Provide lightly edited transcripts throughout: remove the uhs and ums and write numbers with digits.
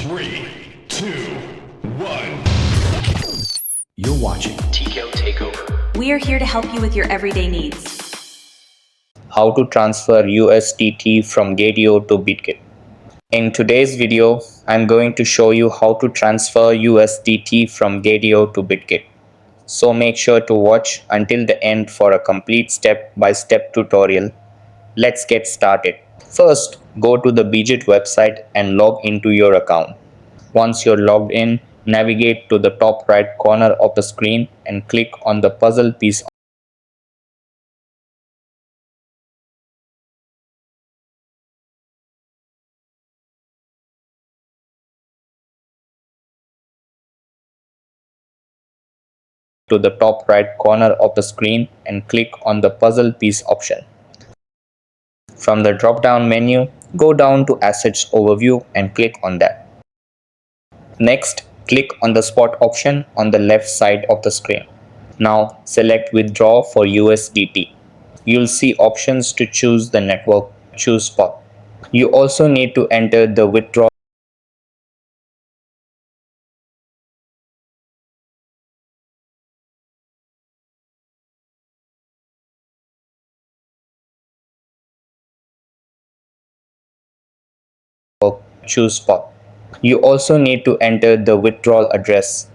3, 2, 1. You're watching TKO Takeover. We are here to help you with your everyday needs. How to transfer Usdt from Gateio to Bitget. In today's video, I'm going to show you how to transfer Usdt from Gateio to Bitget. So make sure to watch until the end for a complete step-by-step tutorial. Let's get started. First, go to the Bitget website and log into your account. Once you're logged in, navigate to the top right corner of the screen and click on the puzzle piece to the top right corner of the screen and click on the puzzle piece option. From the drop-down menu, go down to Assets Overview and click on that. Next, click on the spot option on the left side of the screen. Now select Withdraw for USDT. You'll see options to choose the network. Choose spot. You also need to enter the withdrawal choose spot. You also need to enter the withdrawal address.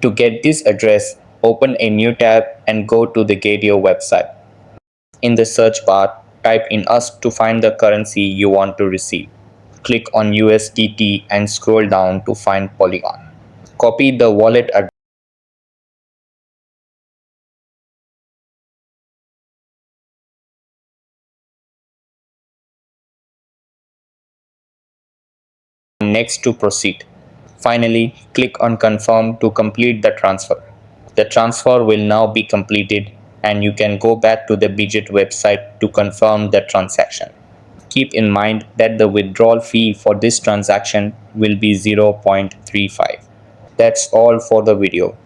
To get this address, open a new tab and go to the Gateio website. In the search bar, type in Usdt to find the currency you want to receive. Click on USDT and scroll down to find Polygon. Copy the wallet address. Next to proceed. Finally, click on confirm to complete the transfer. The transfer will now be completed and you can go back to the Bitget website to confirm the transaction. Keep in mind that the withdrawal fee for this transaction will be 0.35. That's all for the video.